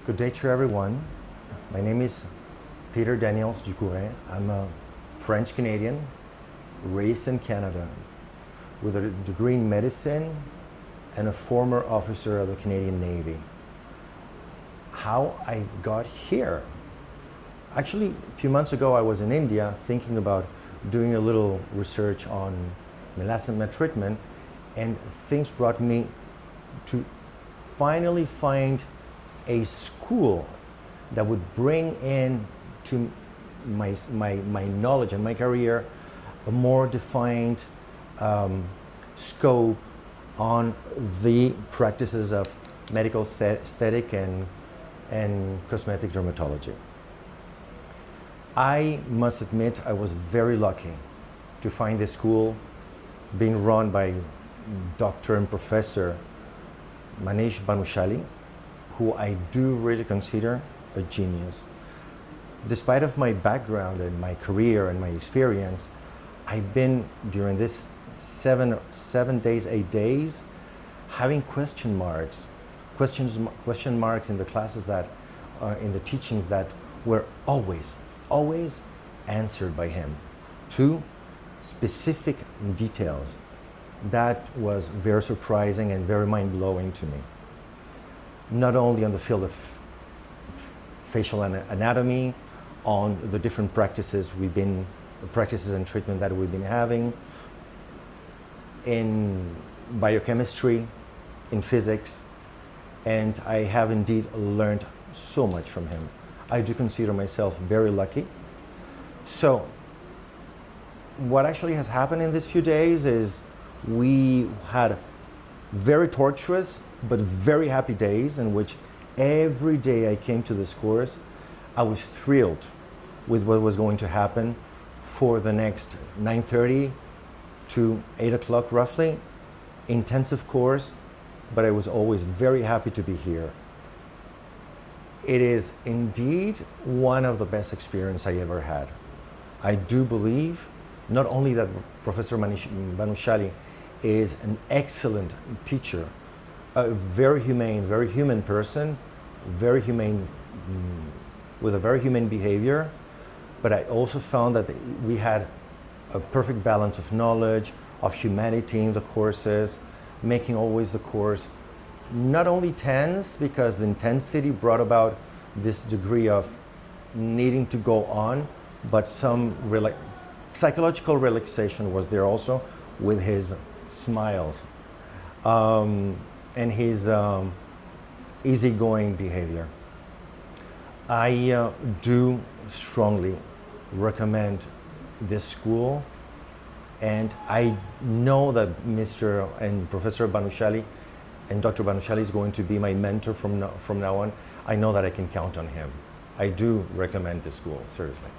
Good day to everyone. My name is Peter Daniels Ducouret. I'm a French Canadian, raised in Canada, with a degree in medicine and a former officer of the Canadian Navy. How I got here? Actually, a few months ago I was in India thinking about doing a little research on IISAMED treatment, and things brought me to finally find a school that would bring in to my knowledge and my career a more defined scope on the practices of medical aesthetic and cosmetic dermatology. I must admit I was very lucky to find this school being run by Dr. and Professor Manish Bhanushali, who I do really consider a genius. Despite of my background and my career and my experience, I've been during this 7 days, 8 days, having question marks in the classes that, in the teachings that were always answered by him to specific details. That was very surprising and very mind-blowing to me. Not only on the field of facial anatomy, on the different practices and treatment that we've been having, in biochemistry, in physics, and I have indeed learned so much from him. I do consider myself very lucky. So, what actually has happened in these few days is we had very tortuous but very happy days in which every day I came to this course, I was thrilled with what was going to happen for the next 9:30 to 8 o'clock roughly. Intensive course, but I was always very happy to be here. It is indeed one of the best experiences I ever had. I do believe not only that Professor Manish Bhanushali is an excellent teacher, a very human person, very humane, with a very human behavior, but I also found that we had a perfect balance of knowledge, of humanity in the courses, making always the course not only tense, because the intensity brought about this degree of needing to go on, but some psychological relaxation was there also with his smiles and his easygoing behavior. I do strongly recommend this school, and I know that Mr. and Professor Bhanushali and Dr. Bhanushali is going to be my mentor from now on. I know that I can count on him. I do recommend this school, seriously.